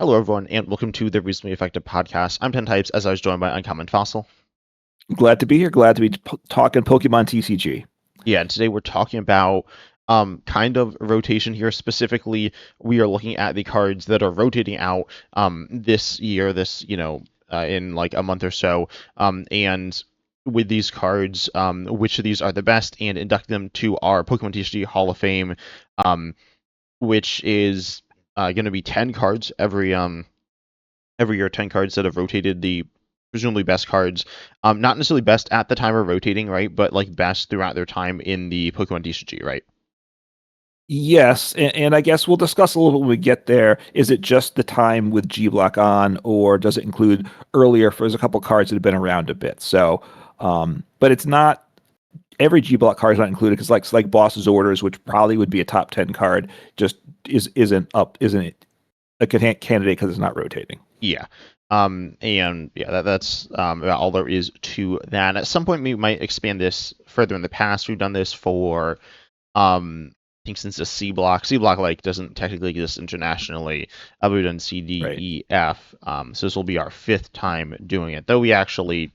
Hello, everyone, and welcome to the Reasonably Effective Podcast. I'm 10 Types, as I was joined by Uncommon Fossil. Glad to be here. Glad to be talking Pokemon TCG. Yeah, and today we're talking about kind of rotation here. Specifically, we are looking at the cards that are rotating out this year, in like a month or so. And with these cards, which of these are the best, and induct them to our Pokemon TCG Hall of Fame, um, which is going to be 10 cards every year, 10 cards that have rotated the presumably best cards. Not necessarily best at the time of rotating, right? But like best throughout their time in the Pokemon TCG, right? Yes, and I guess we'll discuss a little bit when we get there. Is it just the time with G Block on, or does it include earlier? For there's a couple cards that have been around a bit. So, but it's not every G Block card is not included because like Boss's Orders, which probably would be a top 10 card, just isn't it a candidate because it's not rotating. Yeah. And yeah, that's about all there is to that. At some point, we might expand this further. In the past, we've done this for I think since the C block. C block like doesn't technically exist internationally. We've done C, D, Right. E, F. So this will be our fifth time doing it, though we actually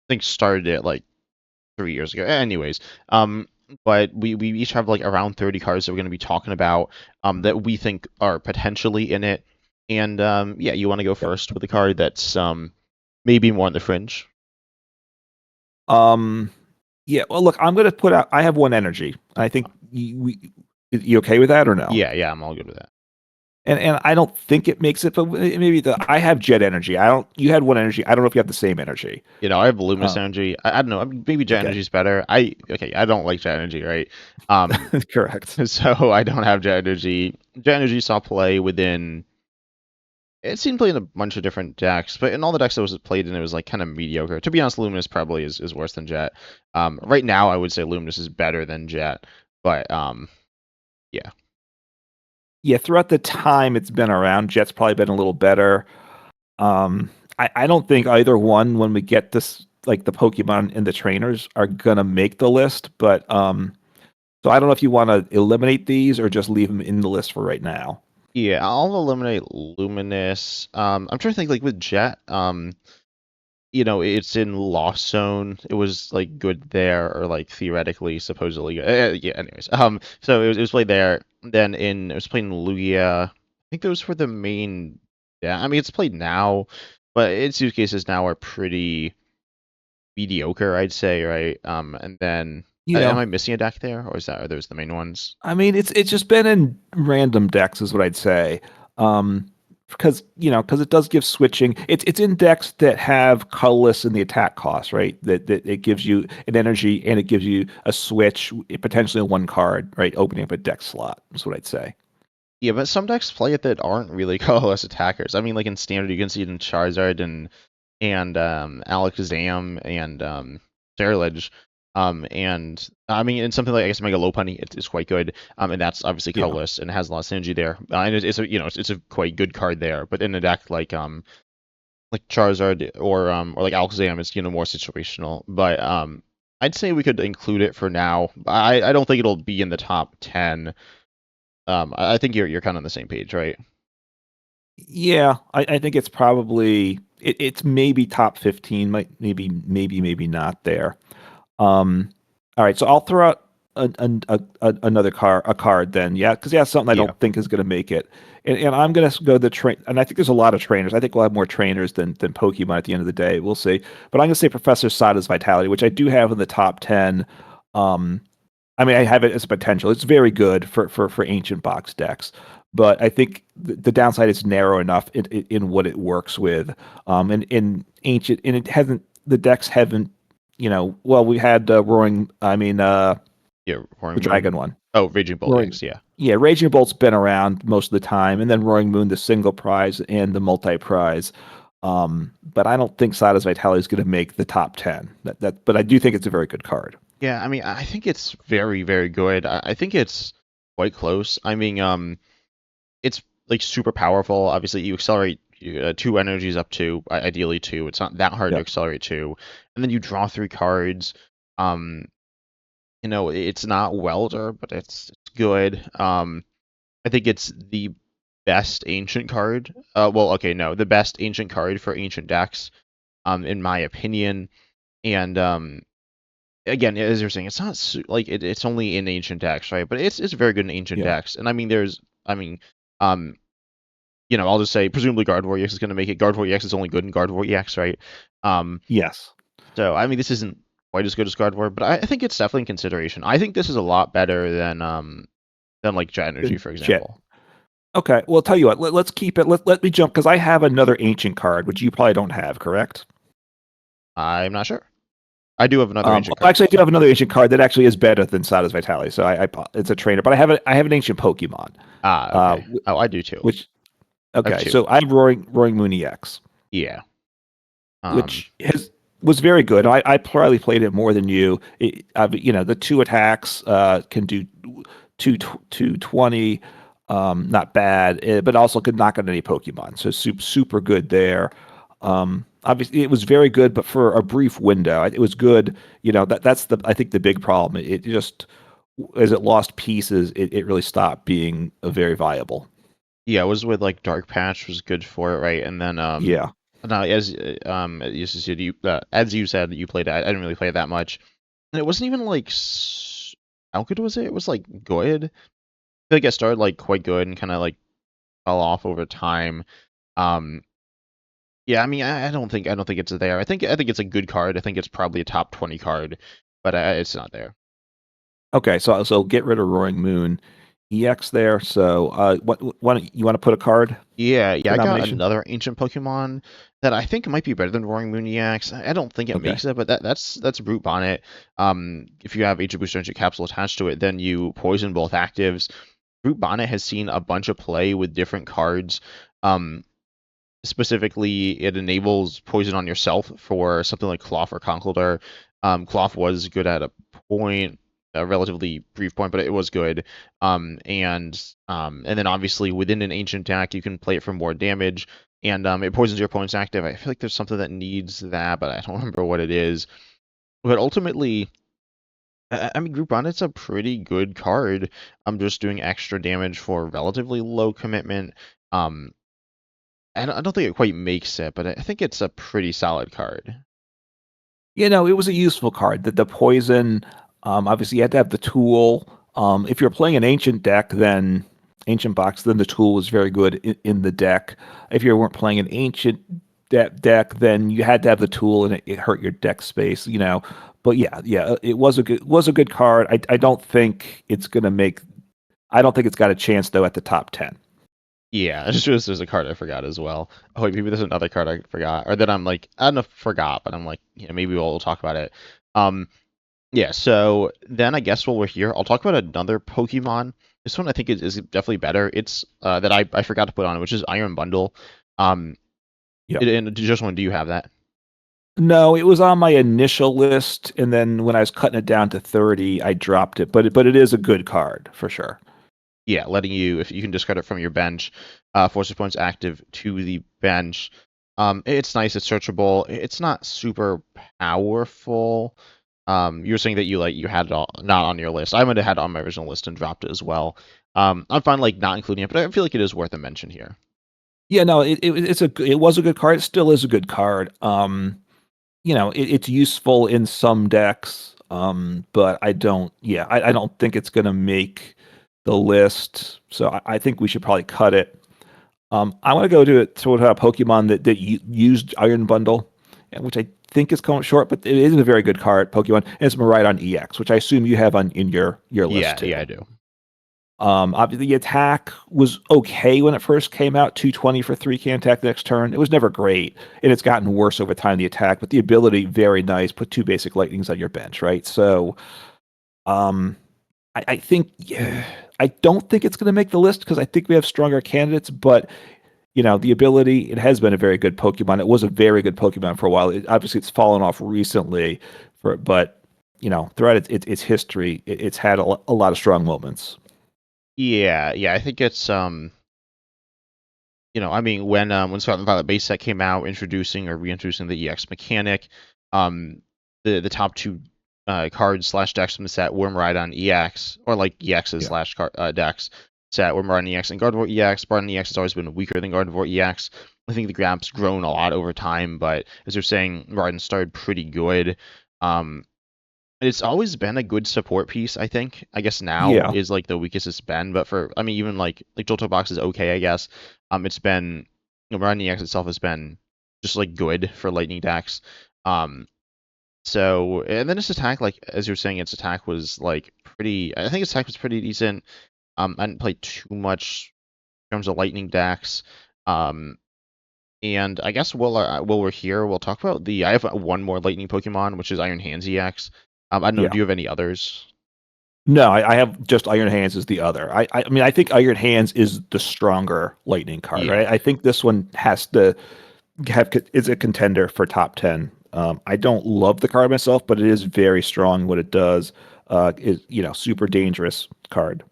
think started it like 3 years ago. Anyways, but we each have like around 30 cards that we're going to be talking about that we think are potentially in it. And yeah, you want to go Yep. first with a card that's maybe more on the fringe. Um. Yeah. Well, look, I'm going to put out. I have one energy. I think you okay with that or no? Yeah, I'm all good with that. And I don't think it makes it, but maybe I have jet energy. I don't. You had one energy. I don't know if you have the same energy. I have luminous Uh, energy. I don't know. I mean, maybe jet okay, energy is better. I don't like jet energy, right? Um, correct. so I don't have jet energy. Jet energy saw play within. It seemed played in a bunch of different decks, but in all the decks that was played in, it was like kind of mediocre. To be honest, Luminous probably is worse than Jet. Right now, I would say Luminous is better than Jet, but yeah, Yeah, throughout the time it's been around, jet's probably been a little better. I don't think either one when we get this like the Pokemon and the trainers are gonna make the list, but so I don't know if you want to eliminate these or just leave them in the list for right now. yeah. I'll eliminate Luminous. I'm trying to think like with Jet. It's in Lost Zone. It was like good there, or like theoretically, supposedly. Yeah. Anyways, so it was played there. Then it was played in Lugia. I think those were the main. Yeah, I mean it's played now, but its use cases now are pretty mediocre, I'd say, right? And then You am know, I missing a deck there, or are those the main ones? I mean, it's just been in random decks, is what I'd say. Um, because it does give switching. It's in decks that have colorless in the attack cost, right? That it gives you an energy and it gives you a switch, potentially one card, right? Opening up a deck slot. Is what I'd say. Yeah, but some decks play it that aren't really colorless attackers. I mean, like in standard, you can see it in Charizard and Alakazam and Sterilage. And I mean, in something like I guess Mega Lopunny, it's quite good. And that's obviously Yeah. colorless and has a lot of synergy there. And it's a it's a quite good card there. But in a deck like Charizard or like Alakazam, it's more situational. But I'd say we could include it for now. I don't think it'll be in the top 10. I think you're kind of on the same page, right? Yeah, I think it's probably it's maybe top 15, might maybe not there. All right, so I'll throw out another card then, yeah, because yeah, something I Yeah. don't think is going to make it, and I'm going to go the train, and I think there's a lot of trainers. I think we'll have more trainers than Pokemon at the end of the day. We'll see, but I'm going to say Professor Sada's Vitality, which I do have in the top 10. Um, I mean, I have it as a potential. It's very good for ancient box decks, but I think the downside is narrow enough in what it works with. And in ancient, and it hasn't. The decks haven't. Well, we had Roaring. I mean, Yeah, the Roaring Dragon Moon. one. Oh, Raging Bull, Roaring. yes, yeah. Yeah, Raging Bolt's been around most of the time, and then Roaring Moon, the single prize and the multi prize. But I don't think Sada's Vitality is going to make the top 10. But I do think it's a very good card. Yeah, I mean, I think it's very, very good. I think it's quite close. I mean, it's like super powerful. Obviously, you accelerate two energies up to ideally two. It's not that hard to Yep. accelerate two, and then you draw three cards. Um, it's not Welder, but it's good. I think it's the best ancient card. Well, okay, no, the best ancient card for ancient decks, in my opinion. And again, as you're saying, it's not like it's only in ancient decks, right? But it's very good in ancient Yeah. decks. And I mean, I mean, um, I'll just say presumably Gardevoir EX is going to make it. Gardevoir EX is only good in Gardevoir EX, right? Um, Yes. so I mean, this isn't quite as good as Gardevoir, but I think it's definitely in consideration. I think this is a lot better than like Jet Energy, Then for Jet. example. Okay. Well, tell you what. Let's keep it. Let me jump because I have another ancient card, which you probably don't have, correct? I'm not sure. I do have another ancient card Actually, I though. do have another ancient card that actually is better than Sada's Vitality. So it's a trainer, but I have an ancient Pokemon, Ah, uh, okay. Oh, I do too. which I have okay. two. So I have Roaring Moon EX, Yeah. Um, which has was very good. I probably played it more than you. The two attacks can do 220, not bad, but also could knock out any Pokemon. So super good there. Obviously, it was very good, but for a brief window, it was good. That's the I think the big problem. It just as it lost pieces, it really stopped being a very viable. yeah, it was with like Dark Patch was good for it, right? And then Yeah. now as you said you played it, I didn't really play it that much. And it wasn't even like how good was it? It was like good. I feel like it started like quite good and kind of like fell off over time. Um, yeah, I mean, I don't think it's there. I think it's a good card. I think it's probably a top 20 card, but it's not there. Okay. So get rid of Roaring Moon EX there. So what you want to put a card Yeah, yeah, for I got nomination? another ancient Pokemon that I think might be better than Roaring Moon EX. I don't think it Okay. makes it, but that's Brute Bonnet. If you have Ancient Booster Ancient Capsule attached to it, then you poison both actives. Brute Bonnet has seen a bunch of play with different cards. Um, Specifically, it enables poison on yourself for something like Cloth or Conkeldurr. Cloth was good at a point, a relatively brief point, but it was good. And then obviously within an ancient deck, you can play it for more damage, and it poisons your opponent's active. I feel like there's something that needs that, but I don't remember what it is. But ultimately, I mean, Group Bond, it's a pretty good card. I'm just doing extra damage for relatively low commitment. Um, I don't think it quite makes it, but I think it's a pretty solid card. It was a useful card. The poison, obviously, you had to have the tool. If you're playing an ancient deck, then ancient box, then the tool was very good in the deck. If you weren't playing an ancient deck, then you had to have the tool, and it hurt your deck space. But yeah, it was a good card. I don't think it's gonna make. I don't think it's got a chance though at the top 10. Yeah, it's just there's a card I forgot as well. Oh, wait, maybe there's another card I forgot, or that I'm like, I don't know if I forgot, but I'm like, maybe we'll talk about it. Um, yeah, so then I guess while we're here, I'll talk about another Pokemon. This one I think is definitely better. It's that I forgot to put on, which is Iron Bundle. Um, Yep. and just one, do you have that? No, it was on my initial list, and then when I was cutting it down to 30, I dropped it. But it is a good card for sure. Yeah, letting you, if you can discard it from your bench, force your opponent's active to the bench. It's nice, it's searchable. It's not super powerful. You were saying that you had it all, not on your list. I might have had it on my original list and dropped it as well. I'm fine like not including it, but I feel like it is worth a mention here. Yeah, no, it was a good card. It still is a good card. It's useful in some decks, but I don't think it's gonna make the list. So I think we should probably cut it. I want to go to a Pokemon that used Iron Bundle, which I think is coming short, but it is a very good card, Pokemon. And it's Miraidon EX, which I assume you have on in your list Yeah, too. yeah, I do. Obviously, the attack was okay when it first came out, 220 for 3 can attack the next turn. It was never great, and it's gotten worse over time, the attack, but the ability, very nice. Put 2 basic lightnings on your bench, right? So, um, I think, yeah, I don't think it's going to make the list because I think we have stronger candidates, but the ability, it has been a very good Pokemon. It was a very good Pokemon for a while. Obviously, it's fallen off recently, but throughout its history, it's had a lot of strong moments. Yeah, yeah, I think it's I mean, when Scarlet and Violet base set came out, introducing or reintroducing the EX mechanic, um, the top two cards slash decks from the set were Miraidon EX or like EXs Yeah. slash decks. set were Maraudon EX and Gardevoir EX. Maraudon EX has always been weaker than Gardevoir EX. I think the grab's grown a lot over time, but as you're saying, Maraudon started pretty good. Um, it's always been a good support piece, I think. I guess now Yeah. is like the weakest it's been, but for I mean even like Johto Box is okay, I guess. It's been Maraudon EX itself has been just like good for Lightning decks. Um, so and then its attack, like as you're saying, its attack was like pretty. I think its attack was pretty decent. I didn't play too much in terms of Lightning decks. Um, and I guess while we're here, we'll talk about the. I have one more Lightning Pokemon, which is Iron Hands EX. I don't know. Do Yeah. you have any others? No, I have just Iron Hands as the other. I mean, I think Iron Hands is the stronger Lightning card, Yeah, right? I think this one has to is a contender for top 10. I don't love the card myself, but it is very strong. What it does is, super dangerous card.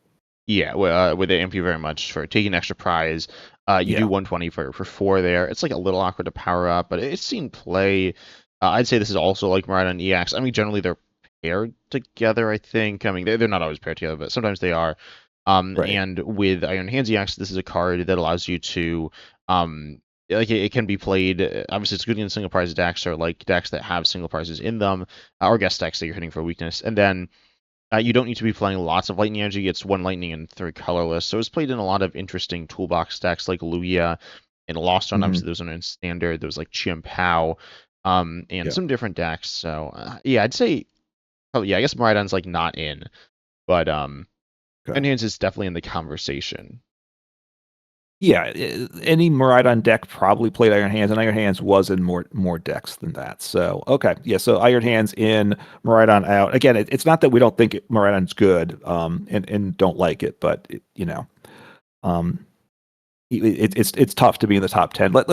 yeah. With it, thank you very much for taking extra prize. You do Yeah. 120 for four there. It's like a little awkward to power up, but it's seen play. I'd say this is also like Miraidon EX. I mean, generally they're paired together, I think. I mean, they're not always paired together, but sometimes they are. Right. And with Iron Hands EX, this is a card that allows you to, like it can be played. Obviously, it's good in single prize decks or like decks that have single prizes in them, or guest decks that you're hitting for weakness. And then you don't need to be playing lots of lightning energy. It's one lightning and three colorless. So it's played in a lot of interesting toolbox decks like Lugia and Lost on. Hmm. Obviously, those are in standard. There's like Chien Pao, and Yeah. some different decks. So yeah, I'd say probably yeah. I guess Miraidon's like not in, but Okay. Enhance is definitely in the conversation. Yeah, any Miraidon deck probably played Iron Hands, and Iron Hands was in more decks than that. So okay, yeah. So Iron Hands in, Miraidon out. Again, it's not that we don't think Miraidon's good, and don't like it, but um, it's tough to be in the top 10. We're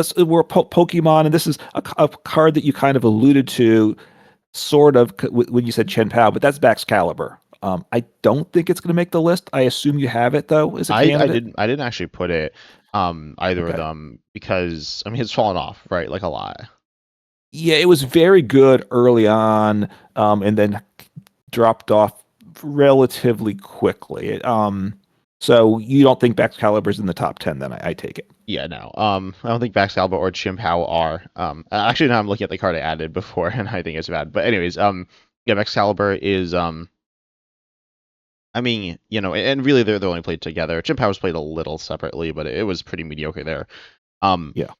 Pokemon, and this is a card that you kind of alluded to, sort of when you said Chen Pao, but that's Baxcalibur. I don't think it's going to make the list. I assume you have it though as a candidate. I didn't actually put it either of Okay. them because I mean it's fallen off, right, like a lot. Yeah, it was very good early on, and then dropped off relatively quickly. So you don't think Baxcalibur's in the top 10? Then I take it. Yeah, no. I don't think Baxalba or Chimpao are. Actually, now I'm looking at the card I added before, and I think it's bad. But anyways, yeah, Excalibur is I mean, and really they're only played together. Chimpao was played a little separately, but it was pretty mediocre there. Um, Yeah.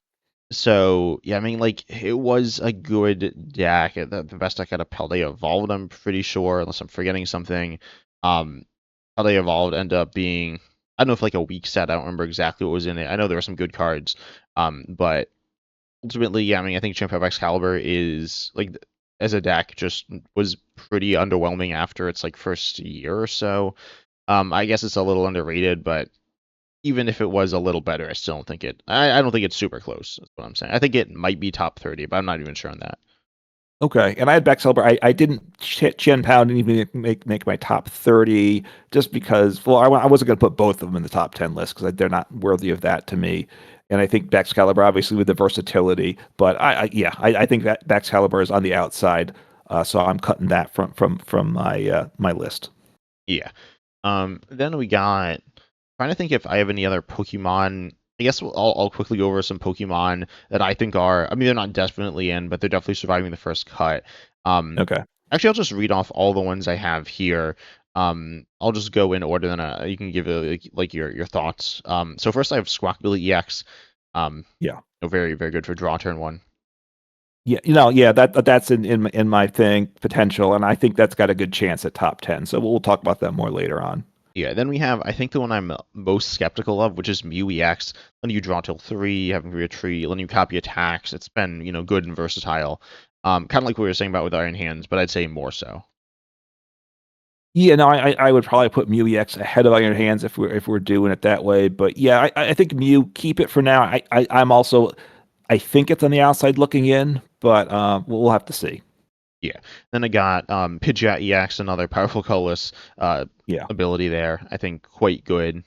so yeah, I mean, like it was a good deck. The best deck out of Paldea Evolved, I'm pretty sure, unless I'm forgetting something. Um, Paldea Evolved ended up being, I don't know if like a weak set. I don't remember exactly what was in it. I know there were some good cards. But ultimately, yeah, I mean, I think Champion of Excalibur is like as a deck just was pretty underwhelming after its like first year or so. I guess it's a little underrated, but even if it was a little better, I still don't think it. I don't think it's super close. That's what I'm saying. I think it might be top 30, but I'm not even sure on that. Okay, and I had Baxcalibur. I didn't Chen Pao didn't even make my top 30 just because. Well, I wasn't going to put both of them in the top 10 list because they're not worthy of that to me. And I think Baxcalibur, obviously, with the versatility, but I think that Baxcalibur is on the outside, so I'm cutting that from my list. Yeah. Then we got trying to think if I have any other Pokemon. I guess I'll quickly go over some Pokemon that I think are. I mean, they're not definitely in, but they're definitely surviving the first cut. Um, Okay. Actually, I'll just read off all the ones I have here. I'll just go in order, then you can give like your thoughts. So first I have Squawkabilly EX. Yeah. Very very good for draw turn one. Yeah, yeah, that's in my thing potential, and I think that's got a good chance at top 10. So we'll talk about that more later on. Yeah, then we have, I think the one I'm most skeptical of, which is Mew EX. Letting you draw till three, having retreat, letting you copy attacks. It's been, good and versatile. Kind of like what we were saying about with Iron Hands, but I'd say more so. Yeah, no, I would probably put Mew EX ahead of Iron Hands if we're doing it that way. But yeah, I think Mew keep it for now. I'm also I think it's on the outside looking in, but we'll have to see. Yeah. Then I got Pidgeot EX, another powerful colorless Yeah, ability there. I think quite good.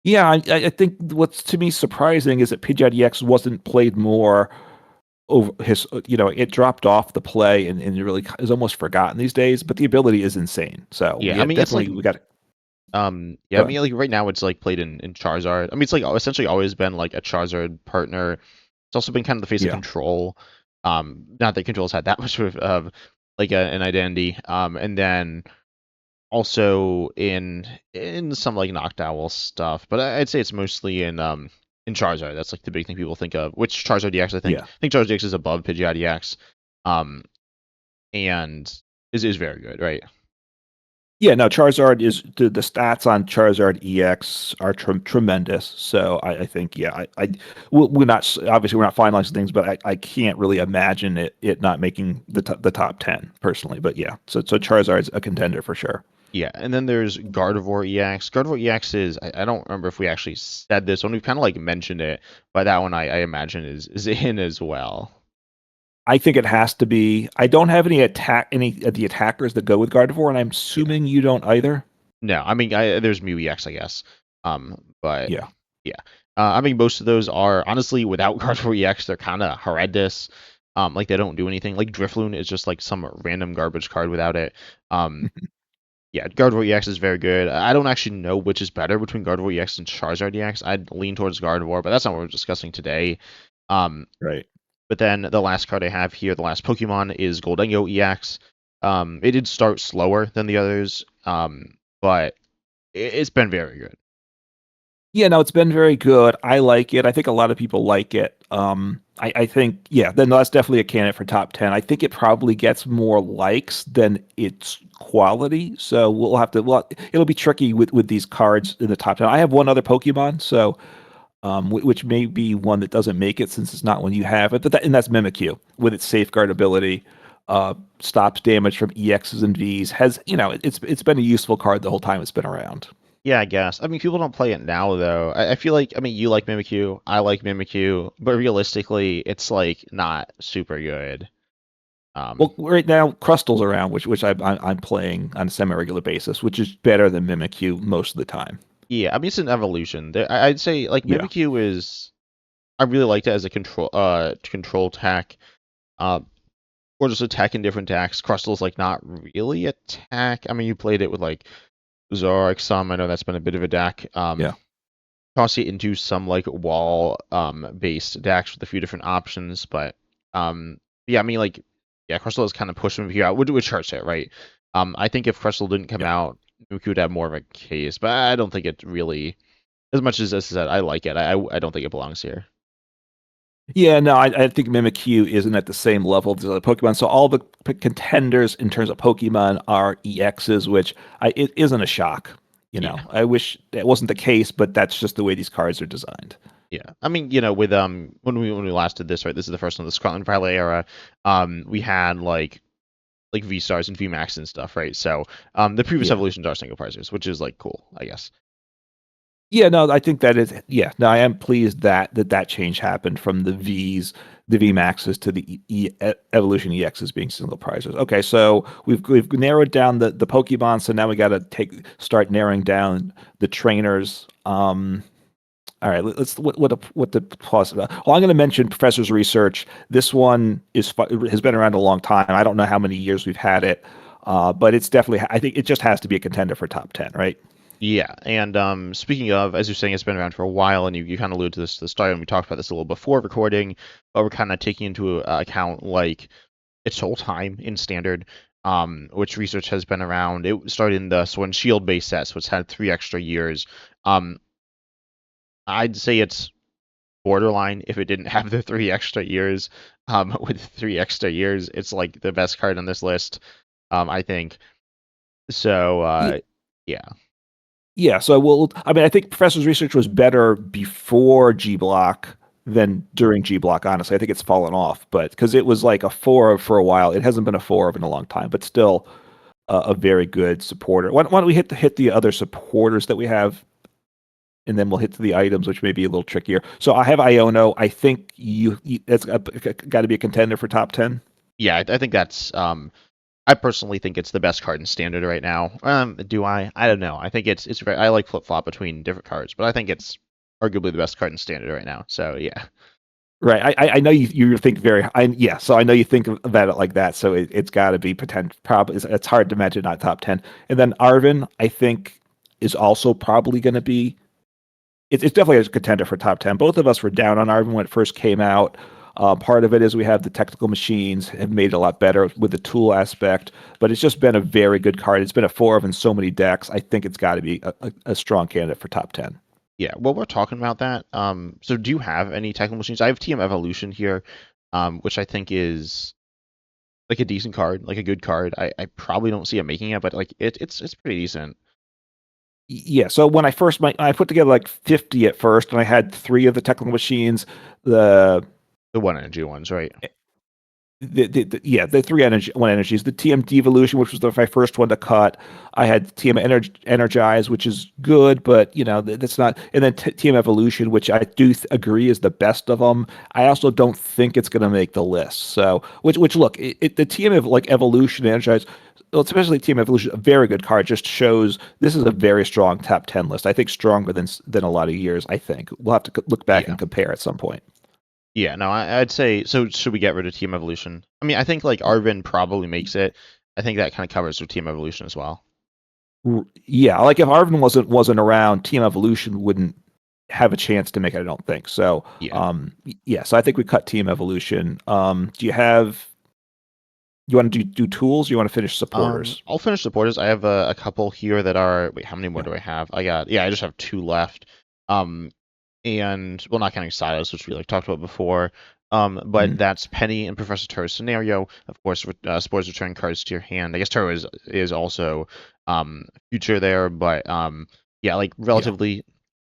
yeah. I think what's to me surprising is that Pidgeot EX wasn't played more over his. It dropped off the play and it really is almost forgotten these days. But the ability is insane. So Yeah, I yeah, mean it's like definitely we got. Yeah, I Go ahead. mean, like right now it's like played in Charizard. I mean, it's like essentially always been like a Charizard partner. It's also been kind of the face of Yeah. Control. Not that Control's had that much of like an identity. And then also in some like Noctowl stuff, but I'd say it's mostly in Charizard. That's like the big thing people think of. Which Charizard DX Yeah. I think Charizard DX is above Pidgeot DX, um, and is very good, right? Yeah, no, Charizard is the stats on Charizard EX are tremendous. So I think, yeah, we're not obviously we're not finalizing things, but I can't really imagine it not making the top 10 personally. But yeah, so Charizard's a contender for sure. Yeah, and then there's Gardevoir EX. Gardevoir EX is I don't remember if we actually said this one. We've kind of like mentioned it, but that one I imagine is in as well. I think it has to be. I don't have any of the attackers that go with Gardevoir, and I'm Yeah. assuming you don't either. No, I mean there's Mew EX, I guess. But Yeah. yeah, I mean most of those are honestly without Gardevoir EX, they're kind of horrendous. Like they don't do anything. Like Drifloon is just like some random garbage card without it. Um, yeah, Gardevoir EX is very good. I don't actually know which is better between Gardevoir EX and Charizard EX. I'd lean towards Gardevoir, but that's not what we're discussing today. Um, Right. but then the last card I have here, the last Pokemon, is Goldengo EX. It did start slower than the others, but it's been very good. Yeah, no, it's been very good. I like it. I think a lot of people like it. I think, yeah, then that's definitely a candidate for top 10. I think it probably gets more likes than its quality. So well, it'll be tricky with these cards in the top 10. I have one other Pokemon, so, which may be one that doesn't make it since it's not one you have it, and that's Mimikyu with its safeguard ability. Stops damage from EXs and Vs. It's been a useful card the whole time it's been around. Yeah, I guess. I mean, people don't play it now though. I feel like, I mean, you like Mimikyu, I like Mimikyu, but realistically, it's like not super good. Um, Well, right now Crustal's around, which I'm playing on a semi-regular basis, which is better than Mimikyu most of the time. yeah, I mean, it's an evolution. I'd say like Yeah, Mimikyu is. I really liked it as a control attack, uh, or just attack in different decks. Crustal's like not really attack. I mean, you played it with like Zoroark some. I know that's been a bit of a deck. yeah, Toss it into some like wall based decks with a few different options, but yeah, I mean like yeah, Crystal is kind of pushing Mimikyu out, which hurts it, right? I think if Crystal didn't come yeah. out, Mimikyu would have more of a case, but I don't think it really, as much as this is I like it, I don't think it belongs here. Yeah, no, I think Mimikyu isn't at the same level as other Pokemon. So all the contenders in terms of Pokemon are EXs, which it isn't a shock. Yeah. I wish that wasn't the case, but that's just the way these cards are designed. Yeah, I mean, with when we last did this, right? This is the first one, the Scotland Valley era. We had like V stars and V Max and stuff, right? So the previous Yeah. evolutions are single prizes, which is like cool, I guess. Yeah, no, I think that is, yeah, no, I am pleased that change happened from the V Maxes to the Evolution EXs being single prizes. Okay, so we've narrowed down the Pokemon, so now we got to start narrowing down the trainers. All right, let's what the plus. Well, I'm going to mention Professor's research. This one has been around a long time. I don't know how many years we've had it, but it's definitely. I think it just has to be a contender for top 10, right? Yeah, and speaking of, as you're saying, it's been around for a while, and you kind of alluded to this at the start, and we talked about this a little before recording, but we're kind of taking into account like its whole time in standard, which research has been around. It started in the Sword and Shield base set, so it's had 3 extra years. Um, I'd say it's borderline if it didn't have the 3 extra years. With 3 extra years, it's like the best card on this list. I think so. Yeah, Yeah, so I mean, I think Professor's research was better before G Block than during G Block. Honestly, I think it's fallen off, but because it was like a four of for a while, it hasn't been a four of in a long time, but still a very good supporter. Why don't we hit the other supporters that we have, and then we'll hit to the items, which may be a little trickier. So I have Iono. I think that's got to be a contender for top 10. yeah. I think that's. I personally think it's the best card in standard right now. Do I? I don't know. I think it's very. I like flip flop between different cards, but I think it's arguably the best card in standard right now. So yeah. Right. I know you think very yeah. So I know you think about it like that. So it's got to be potential. Probably it's hard to imagine not top 10. And then Arvin, I think is also probably going to be. It's definitely a contender for top 10. Both of us were down on Arvin when it first came out. Part of it is we have the technical machines have made it a lot better with the tool aspect, but it's just been a very good card. It's been a 4 of in so many decks. I think it's got to be a strong candidate for top 10. Yeah, well, we're talking about that. So do you have any technical machines? I have TM Evolution here, which I think is like a decent card, like a good card. I probably don't see it making it, but like it's pretty decent. Yeah, so when I put together like 50 at first, and I had 3 of the technical machines. The The one energy ones, right? the three energies, the TM devolution, which was my first one to cut. I had TM energize, which is good, but that's not. And then TM evolution, which I do agree is the best of them. I also don't think it's going to make the list. So which look, the TM of like evolution energize, well, especially TM evolution, a very good card. Just shows this is a very strong top 10 list. I think stronger than a lot of years. I think we'll have to look back Yeah. and compare at some point. Yeah, no, I'd say so. Should we get rid of Team Evolution? I mean, I think like Arvin probably makes it. I think that kind of covers with Team Evolution as well. Yeah, like if Arvin wasn't around, Team Evolution wouldn't have a chance to make it. I don't think so. Yeah. Yeah, so I think we cut Team Evolution. Do you want to do tools? Or you want to finish supporters? I'll finish supporters. I have a couple here that are. Wait, how many more Yeah. do I have? I just have two left. Um, and well, not counting Silas, which we like talked about before. But Mhm. that's Penny and Professor Turo's scenario. Of course, with spores return cards to your hand. I guess Turo is also future there, but yeah, like Yeah. relatively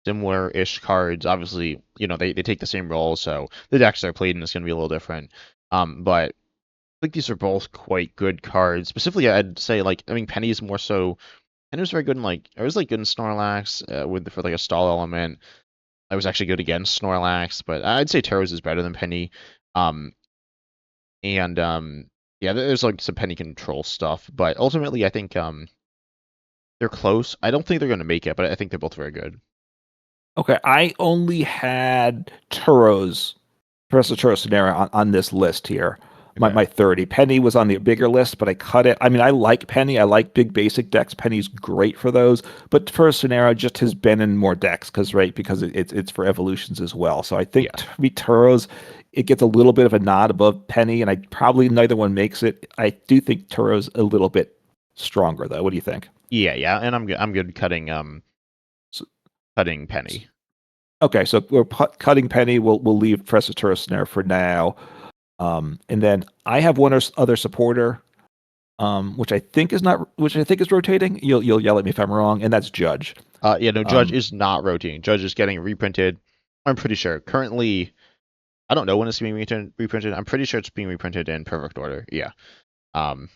similar-ish cards. Obviously, they take the same role, so the decks they're played in is going to be a little different. But I think these are both quite good cards. Specifically, I'd say like I mean Penny is more so. Penny was very good in like it was like good in Snorlax for like a stall element. I was actually good against Snorlax, but I'd say Teros is better than Penny. Um, and yeah, there's like some Penny control stuff, but ultimately I think they're close. I don't think they're going to make it, but I think they're both very good. Okay, I only had Professor Turo's scenario on this list here. Okay. My 30. Penny was on the bigger list, but I cut it. I mean, I like Penny. I like big basic decks. Penny's great for those. But first scenario just has been in more decks because it's for evolutions as well. So I think Yeah. to me Turo's it gets a little bit of a nod above Penny, and I probably neither one makes it. I do think Turo's a little bit stronger though. What do you think? Yeah, and I'm good cutting So, cutting Penny. okay, so we're cutting Penny. We'll leave Professor Turo's scenario for now. And then I have one other supporter, which I think is rotating. You'll yell at me if I'm wrong, and that's Judge. Yeah, no, Judge Um, is not rotating. Judge is getting reprinted. I'm pretty sure. Currently, I don't know when it's being reprinted. I'm pretty sure it's being reprinted in perfect order. Yeah. Um,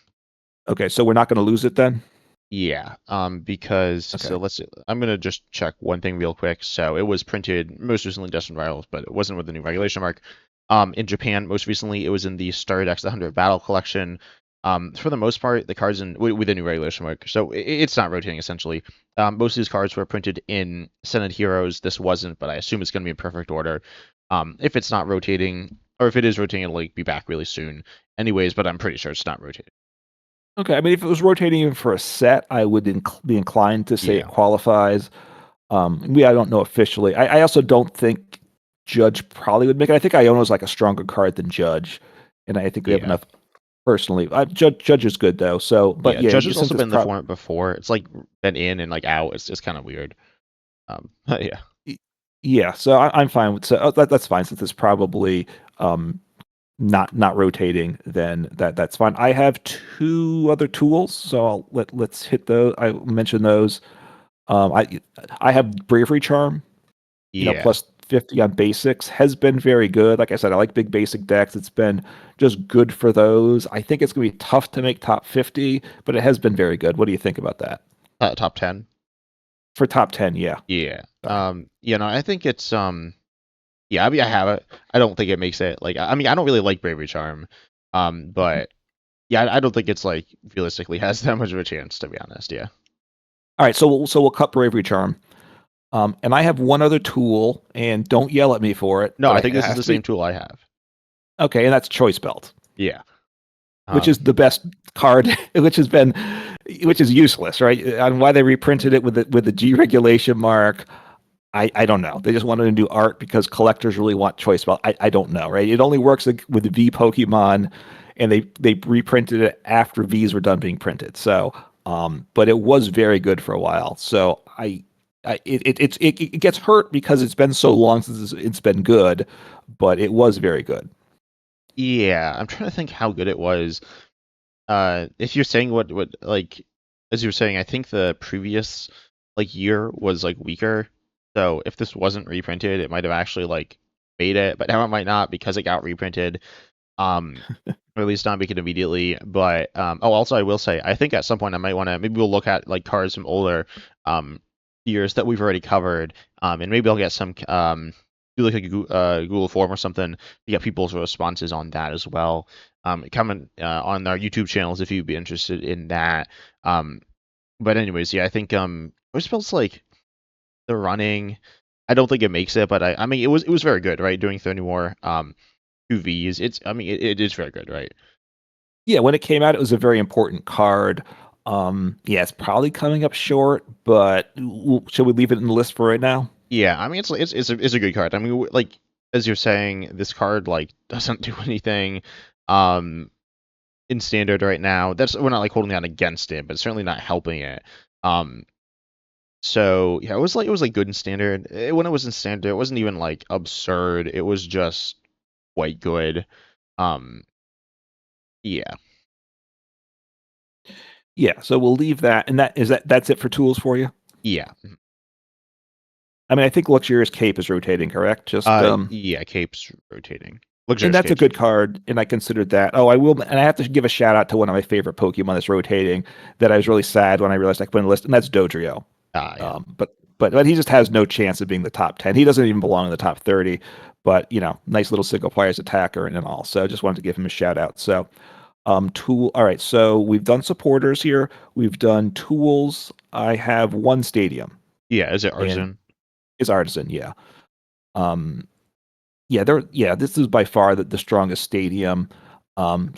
okay, so we're not going to lose it then. Yeah, because so Okay. let's see. I'm gonna just check one thing real quick. So it was printed most recently Destined Rivals, but it wasn't with the new regulation mark. In Japan, most recently it was in the Star Dex the 100 Battle Collection. For the most part, the cards with the new regulation mark, so it's not rotating essentially. Most of these cards were printed in Senate Heroes. This wasn't, but I assume it's gonna be in perfect order. If it's not rotating, or if it is rotating, it'll like be back really soon. Anyways, but I'm pretty sure it's not rotating. Okay. I mean, if it was rotating even for a set, I would be inclined to say it Yeah, qualifies. I don't know officially. I also don't think Judge probably would make it. I think Iono is like a stronger card than Judge, and I think we have yeah. enough personally. Judge is good though. So, but Yeah, yeah, Judge has also since it's been in the probably. format before. It's like been in and like out. It's just kind of weird. Yeah, Yeah, so I'm fine with that's fine since it's probably um not rotating. Then that's fine. I have 2 other tools, so let's hit those. I mentioned those. I have Bravery Charm. yeah. Plus 50 on basics has been very good. Like I said, I like big basic decks. It's been just good for those. I think it's gonna be tough to make top 50, but it has been very good. What do you think about that Top 10. for top 10? Yeah. Yeah. Sorry. I think it's yeah. I mean, I have it. I don't think it makes it. Like, I mean, I don't really like Bravery Charm. But yeah, I don't think it's like realistically has that much of a chance to be honest. Yeah. All right, so we'll cut Bravery Charm. And I have one other tool, and don't yell at me for it, No, but I it think this is has the to be same tool I have. okay, and that's Choice Belt. Yeah. which is Um, the best card, which is useless, right? On why they reprinted it with the G regulation mark, I don't know. They just wanted to do art because collectors really want choice spell. I don't know, right? It only works with the V Pokemon, and they reprinted it after Vs were done being printed. So, but it was very good for a while. So it gets hurt because it's been so long since it's been good, but it was very good. yeah, I'm trying to think how good it was. If you're saying what like as you were saying, I think the previous like year was like weaker. So if this wasn't reprinted, it might have actually like made it, but now it might not because it got reprinted. Or at least not make it immediately. But oh, also I will say, I think at some point I might want to maybe we'll look at like cards from older um years that we've already covered, and maybe I'll get some do like a Google form or something to get people's responses on that as well. Comment on our YouTube channels if you'd be interested in that. Um, but anyways, yeah, I think it smells like the running. I don't think it makes it, but I mean it was very good, right? Doing 30 more 2Vs. It's I mean it is very good, right? Yeah, when it came out, it was a very important card. Yeah, it's probably coming up short, but should we leave it in the list for right now? Yeah, I mean it's a good card. I mean like as you're saying, this card like doesn't do anything um in standard right now. That's we're not like holding out against it, but it's certainly not helping it. Um so yeah, it was like good in standard. When it was in standard, it wasn't even like absurd. It was just quite good. Um yeah. Yeah, so we'll leave that. And that's it for tools for you. Yeah. I mean, I think Luxurious Cape is rotating, correct? Just Yeah, Cape's rotating. and Luxurious that's a Capes. good card, and I considered that. Oh, I will, and I have to give a shout out to one of my favorite Pokemon that's rotating. That I was really sad when I realized I put in the list, and that's Dodrio. Ah, yeah. But he just has no chance of being the top 10. He doesn't even belong in the top 30. But nice little single players attacker and all. So I just wanted to give him a shout out. So tool. All right. So we've done supporters here. We've done tools. I have one stadium, Yeah, is it and Artisan? is Artisan. Yeah. Um, yeah. Yeah. This is by far the strongest stadium. Um,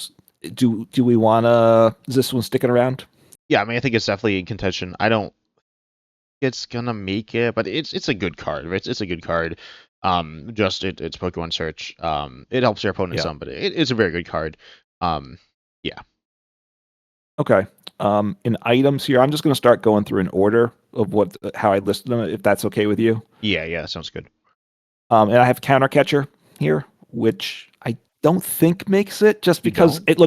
do we want to? Is this one sticking around? Yeah, I mean I think it's definitely in contention. I don't it's gonna make it, but it's a good card. Right? It's a good card. Just it's Pokemon Search. It helps your opponent Yeah. some, but it's a very good card. Um, yeah, Okay. In items here, I'm just going to start going through an order of how I listed them, if that's okay with you. yeah, that sounds good. And I have counter catcher here, which I don't think makes it just You because don't?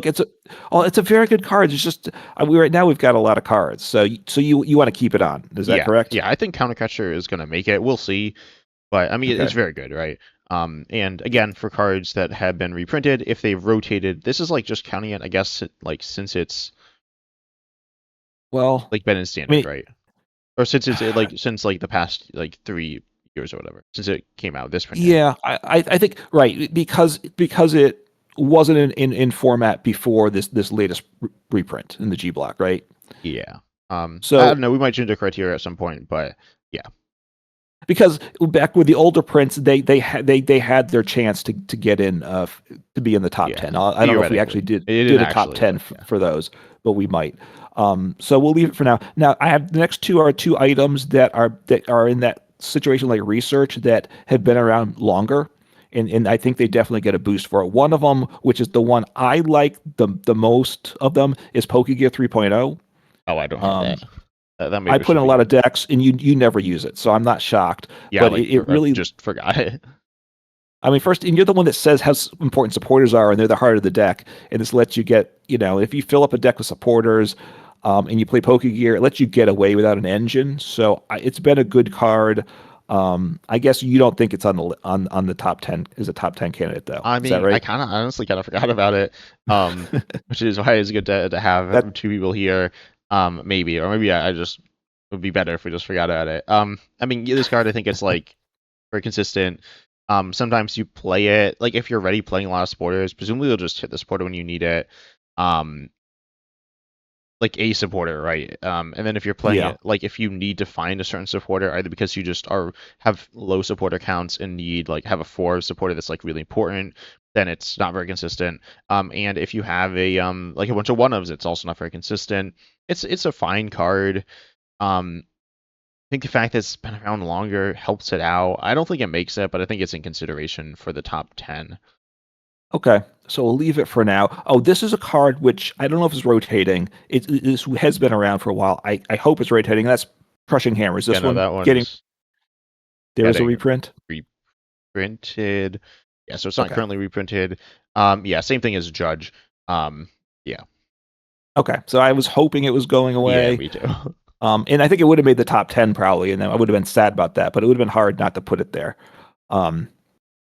it's a very good card. It's just right now we've got a lot of cards, so you want to keep it on. Is that Yeah, correct? yeah. I think Countercatcher is gonna make it. We'll see, but I mean it's Okay. very good, right? And again, for cards that have been reprinted, if they've rotated, this is like just counting it, I guess, like since it's Well, like been in I standard, mean, right? Or since it's like since like the past like 3 years or whatever, since it came out this printing. yeah, I think right because it wasn't in format before this latest reprint in the G block, right? Yeah. I So don't know. We might change the criteria at some point, but yeah, because back with the older prints, they had their chance to get in to be in the top yeah. 10. I don't know if we actually Theoretically, it did didn't a top actually, 10 but yeah, for those, but we might. So we'll leave it for now. Now I have the next two are two items that are in that situation like research that have been around longer. And I think they definitely get a boost for it. One of them, which is the one I like the most of them, is Pokegear 3.0. Oh, I don't have Um, that. That I maybe put should in a be. lot of decks, and you never use it, so I'm not shocked. Yeah, But like it I really, just forgot it. I mean, first, and you're the one that says how important supporters are, and they're the heart of the deck. And this lets you get, if you fill up a deck with supporters, and you play Pokegear, it lets you get away without an engine. So it's been a good card. I guess you don't think it's on the top 10 is a top 10 candidate though. I Is that mean, I right? kind of honestly kind of forgot about it. Um, which is why it's good to have That two people here. Maybe or maybe I just it would be better if we just forgot about it. I mean, this card I think it's like very consistent. Sometimes you play it like if you're already playing a lot of supporters, presumably you'll just hit the supporter when you need it. Um, like a supporter, right? And then if you're playing Yeah. it, like if you need to find a certain supporter, either because you just are have low supporter counts and need like have a four supporter that's like really important, then it's not very consistent. And if you have a like a bunch of one ofs, it's also not very consistent. It's a fine card. I think the fact that it's been around longer helps it out. I don't think it makes it, but I think it's in consideration for the top 10. Okay. So we'll leave it for now. Oh, this is a card which I don't know if it's rotating. This has been around for a while. I hope it's rotating. That's Crushing Hammers. Yeah, This no, one that getting one's there is a getting reprint. reprinted. Yeah, so it's not Okay. currently reprinted. Yeah, same thing as Judge. Um, yeah, Okay. So I was hoping it was going yeah, away. me too. And I think it would have made the top 10 probably, and then I would have been sad about that, but it would have been hard not to put it there. Um,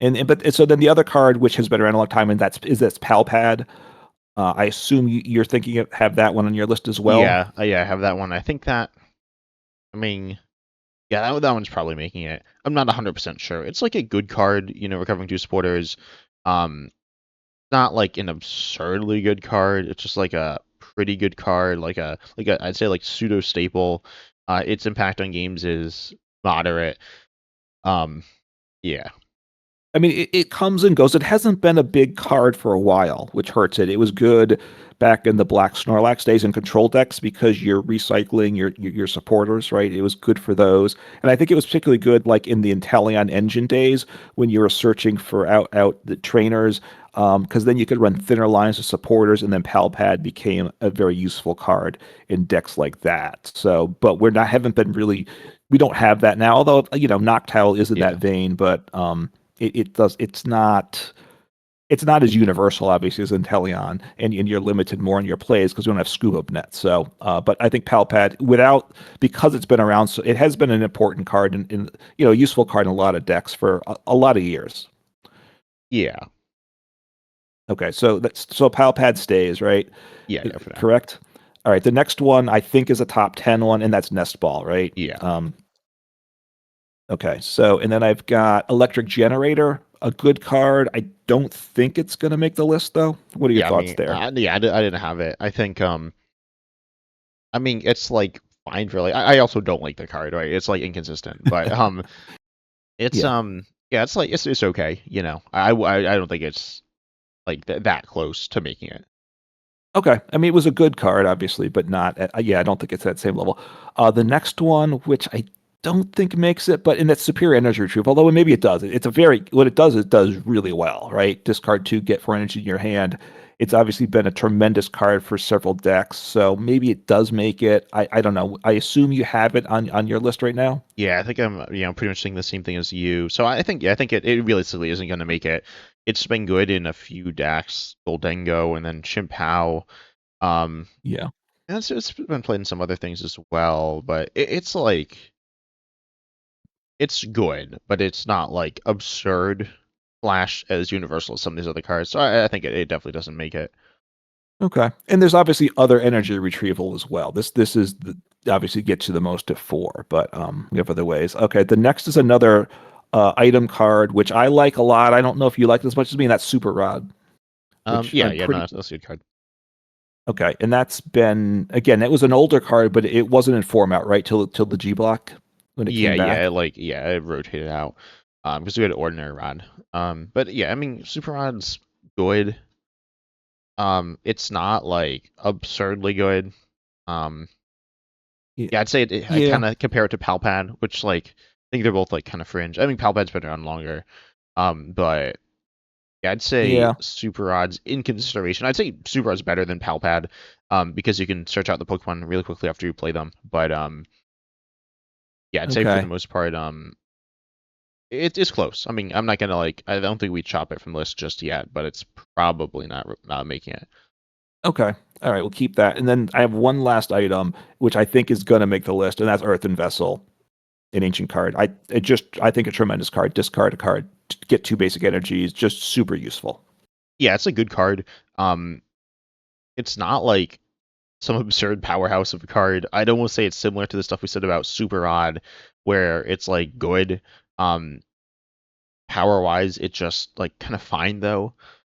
but so then the other card, which has been around a long time, and that's Palpad. I assume you're thinking of have that one on your list as well. Yeah, I have that one. I think that. I mean, yeah, that one's probably making it. I'm not 100% sure. It's like a good card, recovering two supporters. Um, not like an absurdly good card. It's just like a pretty good card, like a I'd say like pseudo staple. Its impact on games is moderate. Um, yeah, I mean, it comes and goes. It hasn't been a big card for a while, which hurts it. It was good back in the Black Snorlax days in control decks because you're recycling your supporters, right? It was good for those, and I think it was particularly good like in the Inteleon Engine days when you were searching for out the trainers, because then you could run thinner lines of supporters, and then Palpad became a very useful card in decks like that. So, but we're not haven't been really. We don't have that now, although Noctowl is in that yeah, vein, but it does it's not as universal obviously as Inteleon, and you're limited more in your plays because we don't have scuba nets. So but I think Palpad without because it's been around, so it has been an important card in useful card in a lot of decks for a lot of years. yeah, Okay, so Palpad stays, right? yeah. For now, Correct. All right, the next one I think is a top 10 one, and that's Nest Ball, right? yeah, Okay, so and then I've got Electric Generator, a good card. I don't think it's going to make the list though. What are your yeah. I thoughts mean, there? yeah, I didn't have it. I think I mean, it's like fine for like. I also don't like the card, right? It's like inconsistent, but it's Yeah. yeah, it's like it's okay. I don't think it's like that close to making it. Okay. I mean, it was a good card, obviously, but not. Yeah, I don't think it's that same level. The next one, which I don't think makes it, but in that superior energy retrieval, although maybe it does. It's a very what it does is it does really well, right? Discard two, get four energy in your hand. It's obviously been a tremendous card for several decks, so maybe it does make it. I don't know. I assume you have it on your list right now. Yeah, I think I'm pretty much saying the same thing as you. So I think it realistically isn't going to make it. It's been good in a few decks, Goldengo and then Chimpao. Um, Yeah. and it's been played in some other things as well, but it's like it's good, but it's not like absurd flash as universal as some of these other cards. So I think it definitely doesn't make it. Okay. And there's obviously other energy retrieval as well. This is obviously gets you the most at four, but we have other ways. Okay. The next is another item card, which I like a lot. I don't know if you like it as much as me, and that's Super Rod, which Yeah, I'm yeah, no, pretty that's a good card. okay. And that's been again, that was an older card, but it wasn't in format, right? Till the G block when it Yeah, came yeah, back. it rotated out. Because we had ordinary rod. But yeah, I mean, super rod's good. It's not like absurdly good. Um, Yeah. yeah, I'd say I Yeah. kind of compare it to Palpad, which like I think they're both like kind of fringe. I mean, Palpad's been around longer. But yeah, I'd say Yeah. super rod's in consideration. I'd say super rod's better than Palpad, because you can search out the Pokemon really quickly after you play them. But yeah, I'd say for the Okay. most part, it's close. I mean, I'm not gonna like. I don't think we'd chop it from the list just yet, but it's probably not making it. Okay. All right, we'll keep that. And then I have one last item, which I think is gonna make the list, and that's Earthen Vessel. An ancient card. I think a tremendous card. Discard a card, get two basic energies, just super useful. Yeah, it's a good card. Um, it's not like some absurd powerhouse of a card. I'd almost say it's similar to the stuff we said about Super Odd, where it's like good. Um, Power wise, it's just like kind of fine though.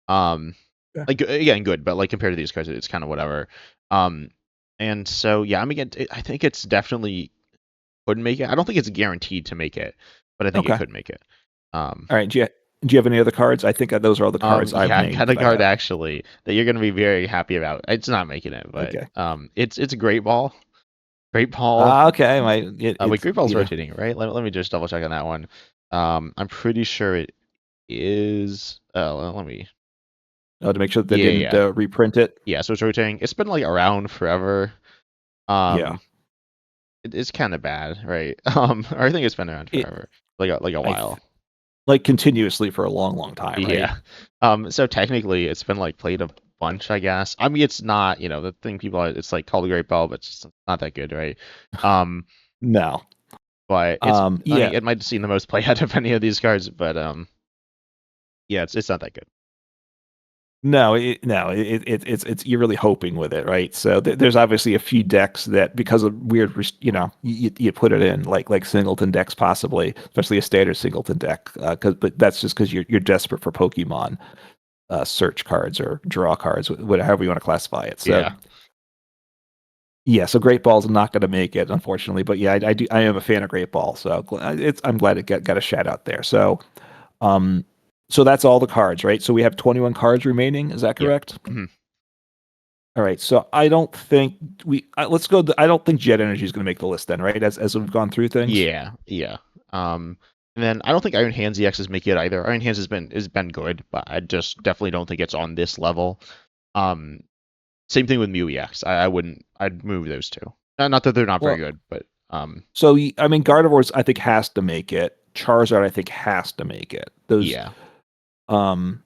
Um, Yeah. like again, good, but like compared to these cards, it's kind of whatever. Um, And so yeah, I mean, I think it's definitely could make it. I don't think it's guaranteed to make it, but I think it Okay. could make it. Um, All right. Do you have any other cards? I think those are all the cards I've yeah, I named got a that I card have. actually that you're gonna be very happy about. It's not making it, but Okay. it's a great ball. Great ball. Okay. Wait, It's great ball's yeah. rotating, right? Let me just double check on that one. I'm pretty sure it is. Let me. Oh, to make sure that they Yeah, didn't yeah, reprint it. yeah. So it's rotating. It's been like around forever. Yeah. Um, it's kind of bad, right? Or I think it's been around It forever, like a I th- while. like continuously for a long, long time, right? Yeah. So technically, it's been like played a bunch, I guess. I mean, it's not, the thing people are, it's like called a great ball, but it's just not that good, right? Um, No. but I Yeah. mean, it might have seen the most play out of any of these cards, but yeah, it's not that good. No, it's you're really hoping with it, right? So there's obviously a few decks that because of weird, you put it in like singleton decks possibly, especially a standard singleton deck, but that's just because you're desperate for Pokemon search cards or draw cards, whatever you want to classify it. So Yeah. yeah, so Great Ball's not going to make it, unfortunately, but yeah, I am a fan of Great Ball, so I'm glad it got a shout out there. Um, so that's all the cards, right? So we have 21 cards remaining. Is that Yep. correct? Mhm. All right, so I don't think let's go. I don't think Jet Energy is going to make the list then, right? As we've gone through things. Yeah. Yeah. And then I don't think Iron Hands EX is making it either. Iron Hands has been good, but I just definitely don't think it's on this level. Um, Same thing with Mew EX. I wouldn't. I'd move those two. Not that they're not very Well, good, but so I mean, Gardevoir's I think has to make it. Charizard I think has to make it. yeah. Um,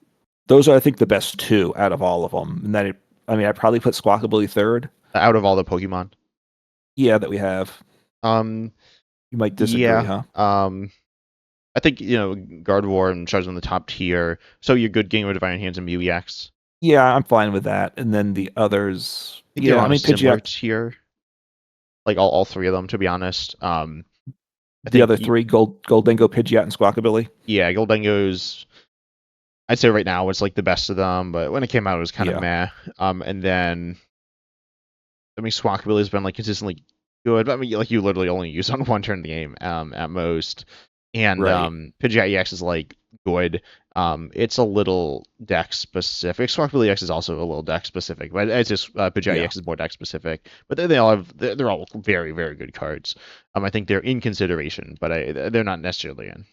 those are I think the best two out of all of them. And then I mean, I probably put Squawkabilly third. Out of all the Pokemon. Yeah, that we have. Um, You might disagree, yeah. huh? I think Gardevoir and Charizard in the top tier. So you're good getting rid of Iron Hands and Mew EX. Yeah, I'm fine with that. And then the others, I think they're yeah, I on a mean, similar Pidgeot, tier, like all three of them, to be honest. I the think other three, Goldingo, Pidgeot, and Squawkabilly. yeah, Gholdengo's. I'd say right now it's like the best of them, but when it came out, it was kind of Yeah, meh. And then I mean, Squawkabilly's been like consistently good. But I mean, like you literally only use on one turn of the game, at most. And right. Pidgeot EX is like good. It's a little deck specific. Squawkabilly EX is also a little deck specific, but it's just Pidgeot Yeah. EX is more deck specific. But they all have they're all very very good cards. I think they're in consideration, but they're not necessarily in.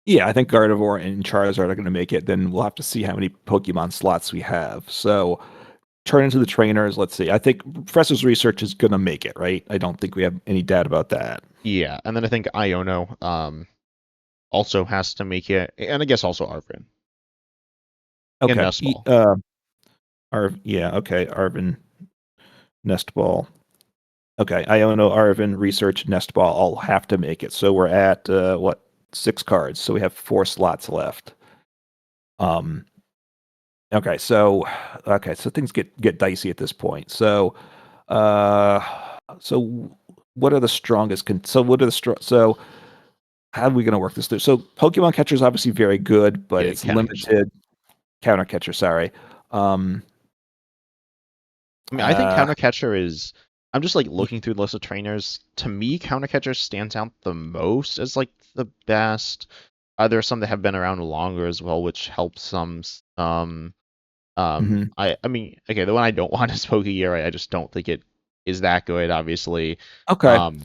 Yeah, I think Gardevoir and Charizard are going to make it. Then we'll have to see how many Pokemon slots we have. So turn into the trainers. Let's see. I think Professor's research is going to make it, right? I don't think we have any doubt about that. Yeah, and then I think Iono also has to make it, and I guess also Arvin and Okay. Nestball. Yeah, okay. Arvin, Nestball. Okay. Iono, Arvin, Research, Nestball all have to make it. So we're at what? 6 cards. So we have 4 slots left. Um, okay, so things get dicey at this point. Uh so what are the strongest so what are the so how are we going to work this through? So Pokemon Catcher is obviously very good, but Yeah, it's counter catcher. limited. Counter Catcher, sorry. Um I mean, I think uh counter catcher is. I'm just like y- looking through the list of trainers. To me, counter catcher stands out the most as like the best. There are some that have been around longer as well, which helps some. mhm. I mean, okay, the one I don't want is Pokegear. Right? I just don't think it is that good. Obviously, Okay. um,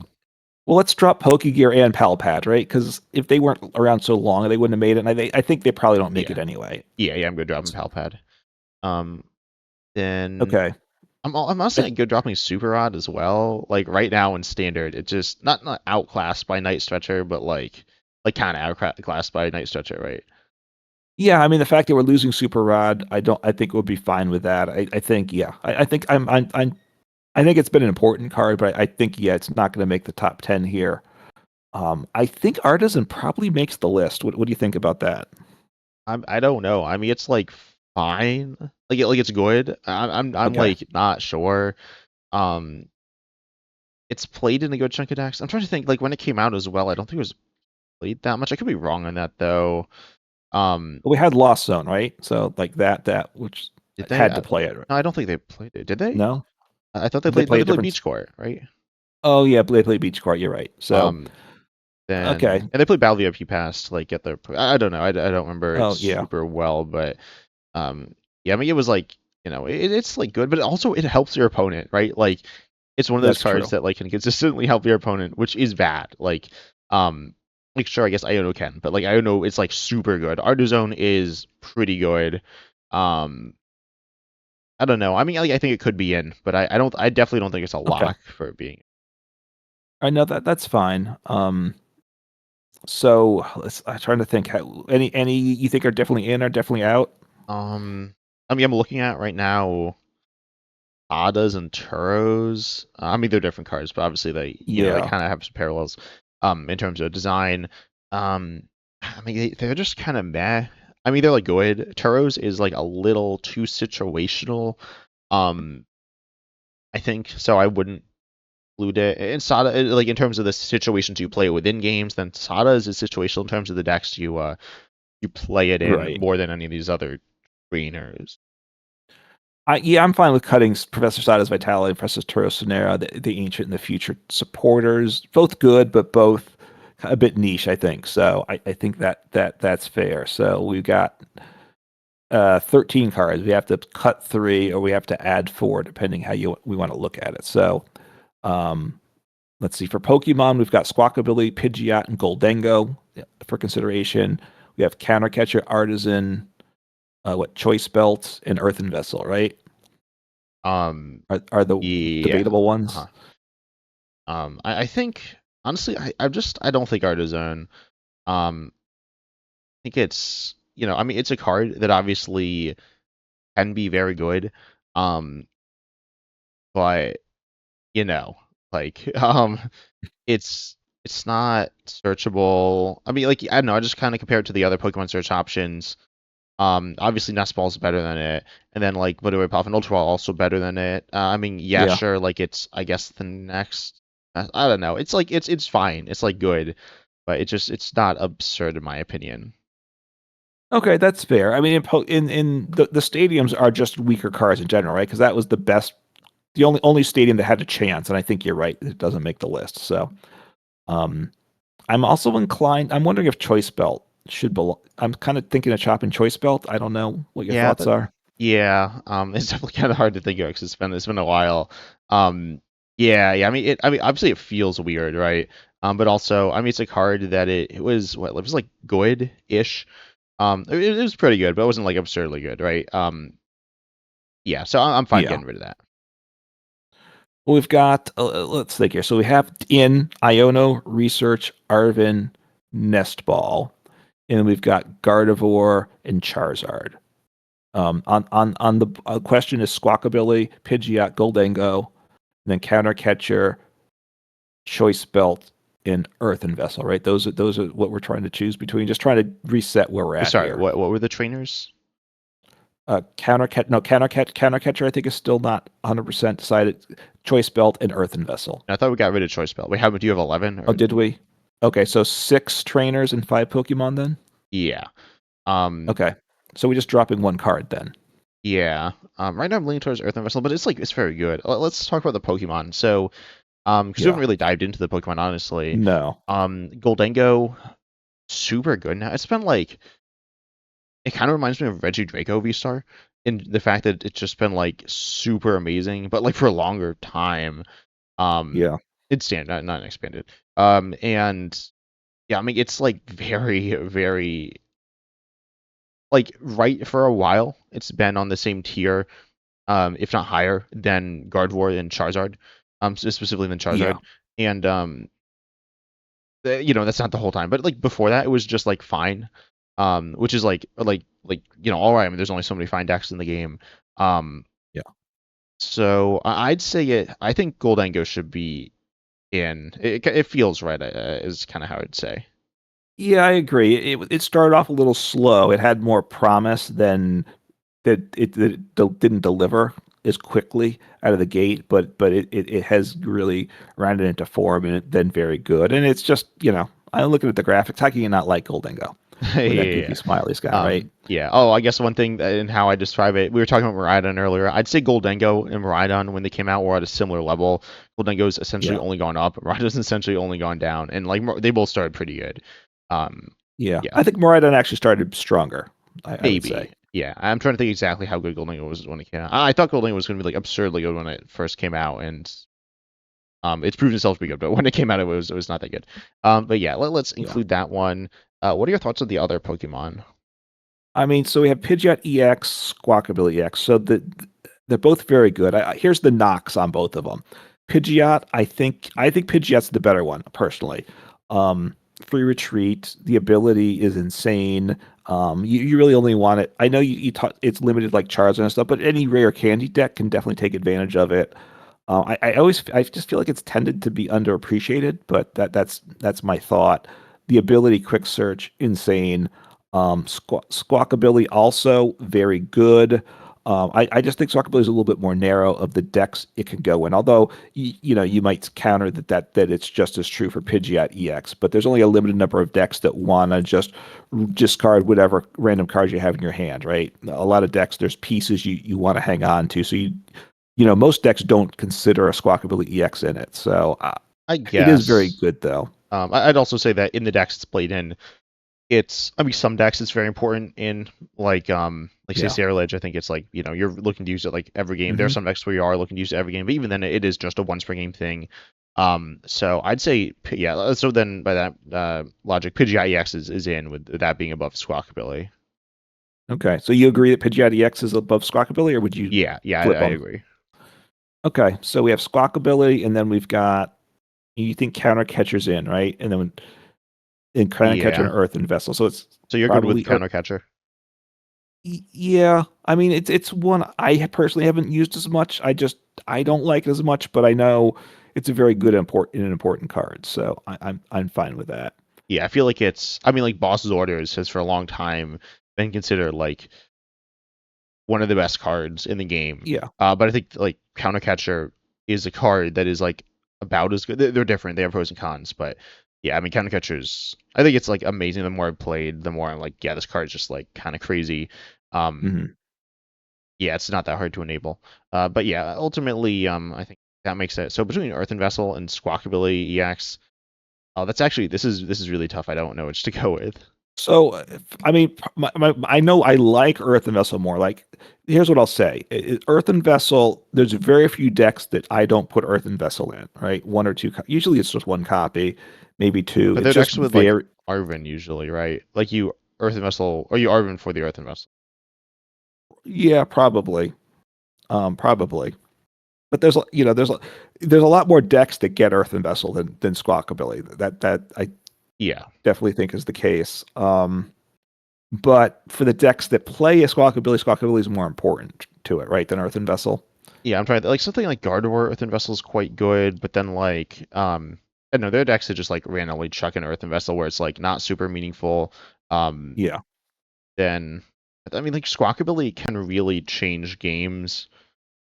Well, let's drop Pokegear and Palpad, right? Because if they weren't around so long, they wouldn't have made it. And I think they probably don't make yeah, it anyway. yeah. I'm gonna drop in Palpad. Um, then Okay. I'm also I, good dropping Super Rod as well. Like right now in standard, it's just not outclassed by Night Stretcher, but like kind of outclassed by Night Stretcher, right? yeah, I mean the fact that we're losing Super Rod, I think we'll be fine with that. I think yeah, I think I think it's been an important card, but I think yeah, it's not going to make the top 10 here. I think Artisan probably makes the list. What do you think about that? I don't know. I mean, it's like fine, like it's good. I'm Okay. like not sure. Um, it's played in a good chunk of decks. I'm trying to think like when it came out as well. I don't think it was played that much. I could be wrong on that though. Um, We had Lost Zone, right? So like that which did they? had to play it. Right? No, I don't think they played it. Did they? No? I thought they Did they played. No, play they a played different? Beach Court, right? Oh yeah, they play Beach Court. You're right. So Um, okay. then and they played Battle VIP Pass to like get their. I don't know. I don't remember it Oh yeah, super well, but um, yeah. I mean, it was like it's like good, but also it helps your opponent, right? Like it's one of those that's cards true. that like can consistently help your opponent, which is bad. Um, like sure, I guess Iono can, but like Iono is like super good. Artizone is pretty good. Um, I don't know. I mean, I think it could be in, but I don't. I definitely don't think it's a Okay, lock for it being. I know that's fine. So I'm trying to think. Any you think are definitely in or definitely out? I mean, I'm looking at right now Adas and Turos. I mean, they're different cards, but obviously they Yeah. kind of have some parallels. In terms of design. I mean, they're just kind of meh. I mean, they're like good. Turos is like a little too situational. Um, I think so. I wouldn't include it. And Sada, like in terms of the situations you play it within games, then Sada is situational in terms of the decks you play it in Right. more than any of these other trainers. I'm fine with cutting Professor Sada's Vitality, Professor Toro Sonera, the Ancient and the Future supporters. Both good, but both a bit niche, I think. So I think that's fair. So we've got 13 cards. We have to cut three, or we have to add four, depending how we want to look at it. So um, let's see. For Pokemon, we've got Squawkabilly, Pidgeot, and Goldengo for consideration. We have Countercatcher, Artisan, Choice Belt, and Earthen Vessel, right? Um, Are the yeah. debatable ones? Uh-huh. I think honestly, I don't think Artisan. I think it's I mean, it's a card that obviously can be very good. Um, but you know, like it's it's not searchable. I mean, like I don't know. I just kind of compare it to the other Pokemon search options. Obviously Nest Ball's better than it, and then like Budewe Puff and Ultra Ball also better than it. I mean, yeah, Yeah. sure, like it's I guess the next. I don't know. It's like it's fine. It's like good, but it's not absurd in my opinion. Okay, that's fair. I mean, in the stadiums are just weaker cars in general, right? Because that was the best, the only stadium that had a chance, and I think you're right. It doesn't make the list. So, um, I'm also inclined. I'm wondering if Choice Belt should belong. I'm kind of thinking of chopping Choice Belt. I don't know what your Yeah, thoughts that are. yeah. It's definitely kind of hard to think of because it's been a while. Yeah. I mean, obviously it feels weird, right? But also, I mean, it's a card that it was what it was like good-ish. It was pretty good, but it wasn't like absurdly good, right? Yeah. So I'm fine Yeah. getting rid of that. Well, we've got. Let's think here. So we have in Iono, Research, Arvin, Nest Ball, and we've got Gardevoir and Charizard. On the question is Squawkabilly, Pidgeot, Goldengo, and then Countercatcher, Choice Belt, and Earthen Vessel. Right? Those are what we're trying to choose between. Just trying to reset where we're at Sorry, here. what were the trainers? Countercatcher. I think is still not 100% decided. Choice Belt and Earthen Vessel. I thought we got rid of Choice Belt. Wait, how do you have 11 Oh, or did we? Okay, so six trainers and five Pokemon then. yeah. Um, Okay, so we're just dropping one card then. yeah. Right now I'm leaning towards Earth and Vessel, but it's like it's very good. Let's talk about the Pokemon. So, because we haven't Yeah. really dived into the Pokemon honestly. No. Goldengo, super good now. It's been like it kind of reminds me of Reggie Draco V-Star in the fact that it's just been like super amazing, but like for a longer time. Um, Yeah. it's standard, not expanded. And yeah, I mean it's like very, very like right for a while. It's been on the same tier, if not higher than Gardevoir and Charizard, specifically than Yeah. Charizard. And that's not the whole time, but like before that, it was just like fine. Which is like all right. I mean, there's only so many fine decks in the game. Um, Yeah. so I'd say it. I think Goldango should be in. It feels right. Is kind of how I'd say. Yeah, I agree. It started off a little slow. It had more promise than didn't deliver as quickly out of the gate, but it has really rounded into form and then very good. And it's just, I'm looking at the graphics. How can you not like Goldengo? Yeah, with that yeah, goofy yeah. smiley guy, right? Yeah. Oh, I guess one thing in how I describe it, we were talking about Miraidon earlier. I'd say Goldengo and Miraidon when they came out were at a similar level. Goldengo's essentially Yeah, only gone up, Miraidon's essentially only gone down, and like they both started pretty good. Um, yeah. yeah, I think Miraidon actually started stronger. I would say. maybe. Yeah, I'm trying to think exactly how good Goldengo was when it came out. I thought Goldengo was going to be like absurdly good when it first came out, and it's proved itself to be good. But when it came out, it was not that good. But yeah, us Yeah. include that one. What are your thoughts on the other Pokemon? I mean, so we have Pidgeot EX, Squawkabilly EX. So they're both very good. Here's the knocks on both of them. Pidgeot, I think Pidgeot's the better one personally. Free retreat, the ability is insane. You really only want it. I know you taught it's limited like Charizard and stuff, but any rare candy deck can definitely take advantage of it. I just feel like it's tended to be underappreciated, but that's my thought. The ability, quick search, insane. Squawkabilly also very good. I just think Squawkabilly is a little bit more narrow of the decks it can go in. Although you might counter that it's just as true for Pidgeot EX, but there's only a limited number of decks that want to just discard whatever random cards you have in your hand, right? A lot of decks there's pieces you want to hang on to, so most decks don't consider a Squawkabilly EX in it. So I it is very guess. good though. I'd also say that in the decks it's played in, I mean some decks it's very important in like say Yeah. Sacrilege. I think it's like you're looking to use it like every game. There are Hmm. some decks where you are looking to use it every game, but even then it is just a once per game thing. So I'd say yeah. So then by that logic, Pidgeot EX is in with that being above Squawkabilly. Okay. So you agree that Pidgeot EX is above Squawkabilly, or would you Yeah, yeah, flip I them? agree. Okay. So we have Squawkabilly, and then we've got you think Counter Catcher's in, right? And then in Counter Catcher Yeah. and Earth and Vessel. So it's So you're good with probably Earth. Counter Catcher. Yeah. I mean, it's one I personally haven't used as much. I don't like it as much, but I know it's a very good important card. So I'm fine with that. Yeah, I feel like I mean like Boss's Orders has for a long time been considered like one of the best cards in the game. Yeah. But I think like Counter Catcher is a card that is like about as good. They're different. They have pros and cons, but yeah, I mean Counter Catcher's. I think it's like amazing. The more I've played, the more I'm like, yeah, this card's just like kind of crazy. Um, Hmm. yeah, it's not that hard to enable. But yeah, ultimately, I think that makes it. So between Earthen Vessel and Squawkabilly EX, that's actually this is really tough. I don't know which to go with. So, I mean, I know I like Earthen Vessel more. Like, here's what I'll say: Earthen Vessel. There's very few decks that I don't put Earthen Vessel in. Right, one or two. Usually, it's just one copy, maybe two. But It's they're just actually with like very, Arven usually, right? Like you Earthen Vessel or you Arven for the Earthen Vessel. yeah, probably. But there's a lot more decks that get Earthen Vessel than Squawkabilly. That I Yeah. definitely think is the case. But for the decks that play a Squawkabilly is more important to it, right, than Earthen Vessel. Yeah, I'm trying to like something like Gardevoir Earthen Vessel is quite good, but then like I don't know, there are decks that just like randomly chuck an Earthen Vessel where it's like not super meaningful. Um Yeah, then I mean like Squawkabilly can really change games.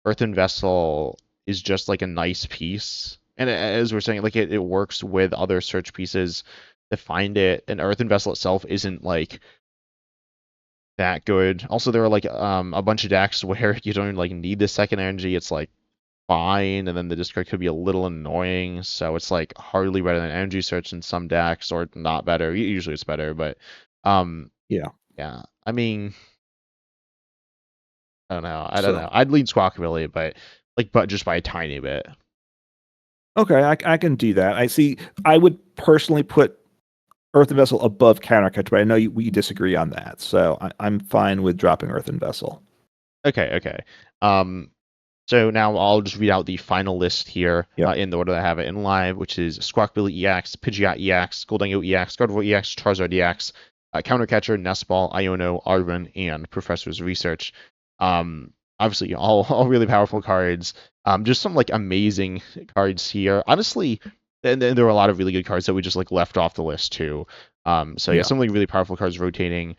Earthen Vessel is just like a nice piece. And as we're saying, like it works with other search pieces to find it. And Earthen Vessel itself isn't like that good. Also, there are like a bunch of decks where you don't even like need the second energy. It's like fine, and then the discard could be a little annoying. So it's like hardly better than energy search in some decks, or not better. Usually it's better, but um, yeah. yeah. I mean, I don't know. I don't know. So I'd lean Squawkabilly, but just by a tiny bit. okay, I can do that. I see. I would personally put Earthen Vessel above Countercut, but I know we disagree on that. So I'm fine with dropping Earthen Vessel. Okay, okay. Um, So now I'll just read out the final list here Yep. in the order that I have it in live, which is Squawkabilly EX, Pidgeot EX, Goldengo EX, Gardevoir EX, Charizard EX, Countercatcher, Nestball, Iono, Arven, and Professor's Research. Obviously, all really powerful cards. Just some like amazing cards here. Honestly, and there were a lot of really good cards that we just like left off the list too. So yeah, Yeah. some like really powerful cards rotating.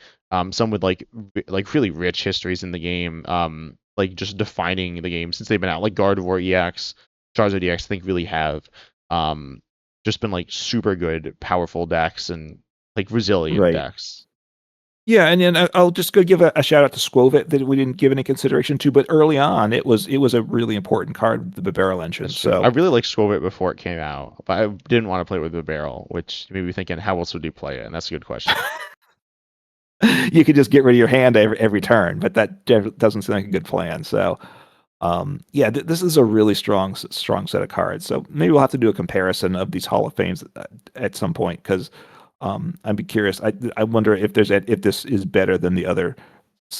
Some with like really rich histories in the game. Like just defining the game since they've been out. Like Gardevoir EX, Charizard EX, I think really have um just been like super good, powerful decks and like resilient Right. decks. Yeah, and then I'll just go give a shout out to Squovit that we didn't give any consideration to, but early on it was a really important card, the barrel engine. That's true. I So really liked Squobit before it came out, but I didn't want to play with the barrel, which made me thinking, how else would you play it? And that's a good question. you could just get rid of your hand every turn, but that doesn't seem like a good plan. So yeah, this is a really strong set of cards. So maybe we'll have to do a comparison of these Hall of Fames at some point because I'd be curious. I wonder if this is better than the other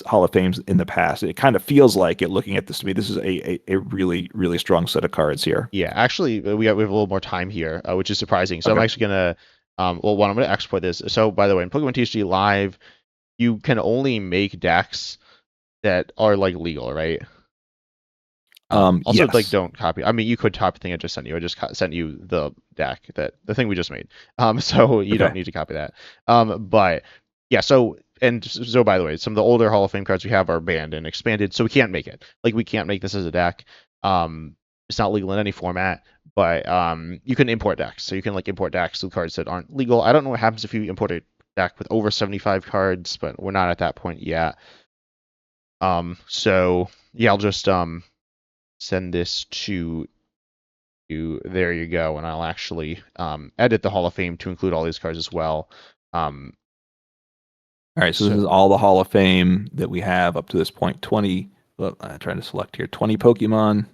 Hall of Fames in the past. It kind of feels like it looking at this to me. This is a really strong set of cards here. Yeah, actually, we have a little more time here, which is surprising. So I'm Okay. actually gonna, well, one, I'm gonna export this. So by the way, in Pokemon TCG Live, you can only make decks that are like legal, right? Also, like, Yes. don't copy. I mean, you could copy the thing I just sent you. I just sent you the deck that the thing we just made. So you don't Okay. need to copy that. But yeah. So by the way, some of the older Hall of Fame cards we have are banned and expanded, so we can't make it. Like, we can't make this as a deck. It's not legal in any format. But you can import decks. So you can like import decks with cards that aren't legal. I don't know what happens if you import a deck with over 75 cards, but we're not at that point yet. So yeah, I'll just send this to you. There you go. And I'll actually edit the Hall of Fame to include all these cards as well. Um, All right. So this is so, all the Hall of Fame that we have up to this point. 20. Well, I'm trying to select here. 20 Pokemon,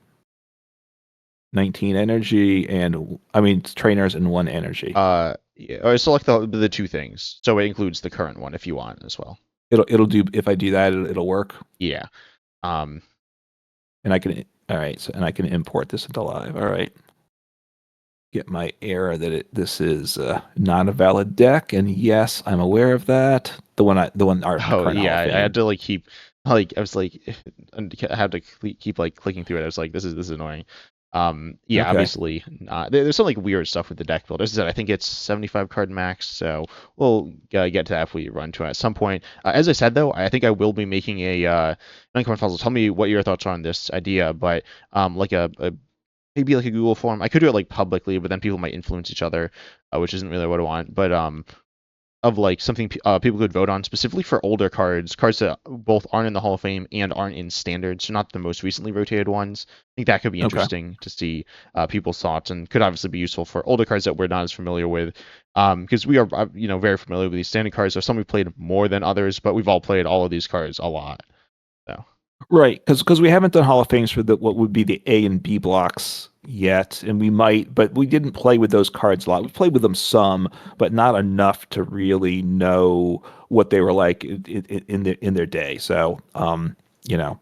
19 energy, and I mean trainers and one energy. yeah, or select the two things. So it includes the current one if you want as well. It'll do if I do that. It'll work, Yeah. Um, and I can. All right. So and I can import this into live. All right. Get my error that this is not a valid deck, and yes, I'm aware of that. Our oh current Hall yeah, of I had Fame. to like keep like I was like and I had to keep like clicking through it. I was like, this is annoying. Yeah, Okay. obviously not. There's some like weird stuff with the deck builder. As I said, I think it's 75 card max, so we'll get to that if we run to it at some point. As I said though, I think I will be making a non-comment puzzle. Tell me what your thoughts are on this idea, but like a maybe like a Google form. I could do it like publicly, but then people might influence each other, which isn't really what I want. But of like something people could vote on specifically for older cards, cards that both aren't in the Hall of Fame and aren't in standards, so not the most recently rotated ones. I think that could be Okay. interesting to see people's thoughts, and could obviously be useful for older cards that we're not as familiar with, because we are very familiar with these standard cards. There's some we played more than others, but we've all played all of these cards a lot. So Right, because we haven't done Hall of Fames for the what would be the A and B blocks yet, and we might, but we didn't play with those cards a lot. We played with them some, but not enough to really know what they were like in their day. So, you know,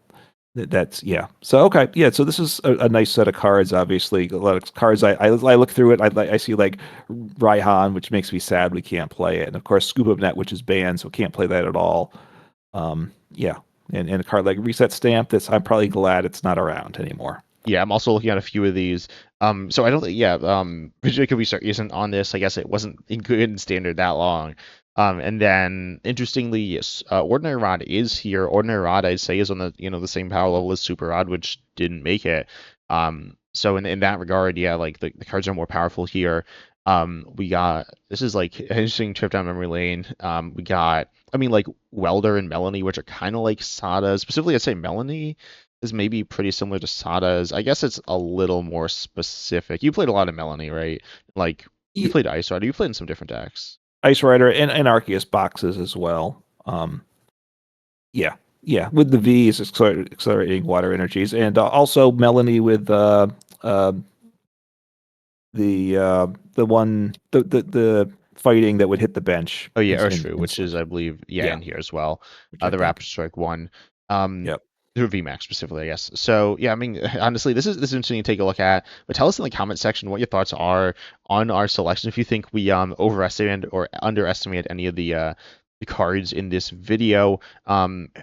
that's yeah. So okay, yeah. So this is a nice set of cards. Obviously, a lot of cards. I look through it. I see like Raihan, which makes me sad we can't play it, and of course Scoop of Net, which is banned, so can't play that at all. Yeah, and a card like Reset Stamp. That's I'm probably glad it's not around anymore. yeah, I'm also looking at a few of these. So I don't think, yeah, Vijay Restart isn't on this. I guess it wasn't in good in standard that long. And then interestingly, yes, Ordinary Rod is here. Ordinary Rod, I'd say, is on the same power level as Super Rod, which didn't make it. So in that regard, yeah, like the cards are more powerful here. We got this is like an interesting trip down memory lane. We got, I mean, like Welder and Melanie, which are kind of like Sada. Specifically, I'd say Melanie is maybe pretty similar to Sada's. I guess it's a little more specific. You played a lot of Melanie, right? Like, you Y- played Ice Rider. You played in some different decks. Ice Rider and Arceus boxes as well. Yeah, yeah. With the V's accelerating water energies, and also Melanie with uh, the one the fighting that would hit the bench Oh yeah, in Urshifu, which is, I believe, yeah, yeah, in here as well. which I The think. Raptor Strike one. Um, Yep. through VMAX specifically, I guess. So yeah, I mean, honestly, this is interesting to take a look at. But tell us in the comment section what your thoughts are on our selection. If you think we overestimated or underestimated any of the cards in this video,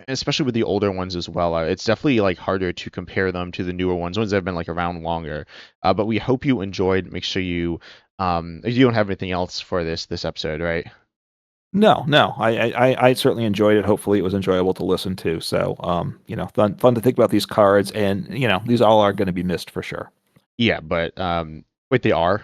especially with the older ones as well. It's definitely like harder to compare them to the newer ones that have been like around longer. But we hope you enjoyed. Make sure if you don't have anything else for this episode, right? No, no. I certainly enjoyed it. Hopefully, it was enjoyable to listen to. So, fun to think about these cards, and these all are going to be missed for sure. Yeah, but wait, they are.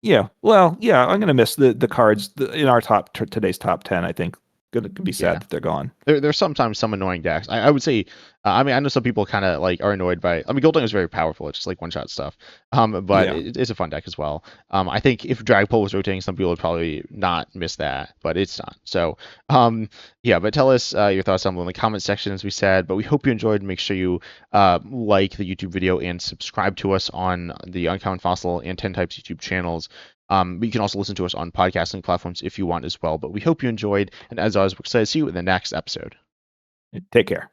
Yeah. Well, yeah. I'm going to miss the cards in our today's top 10. I think gonna be sad Yeah. that they're gone. There's sometimes some annoying decks. I would say, I mean, I know some people kind of like are annoyed by. I mean, Golding is very powerful. It's just like one shot stuff. But Yeah. it's a fun deck as well. I think if Dragpole was rotating, some people would probably not miss that, but it's not. So, yeah. But tell us your thoughts down below in the comment section, as we said. But we hope you enjoyed. Make sure you like the YouTube video and subscribe to us on the Uncommon Fossil and 10 Types YouTube channels. But you can also listen to us on podcasting platforms if you want as well. But we hope you enjoyed. And as always, we're excited to see you in the next episode. Take care.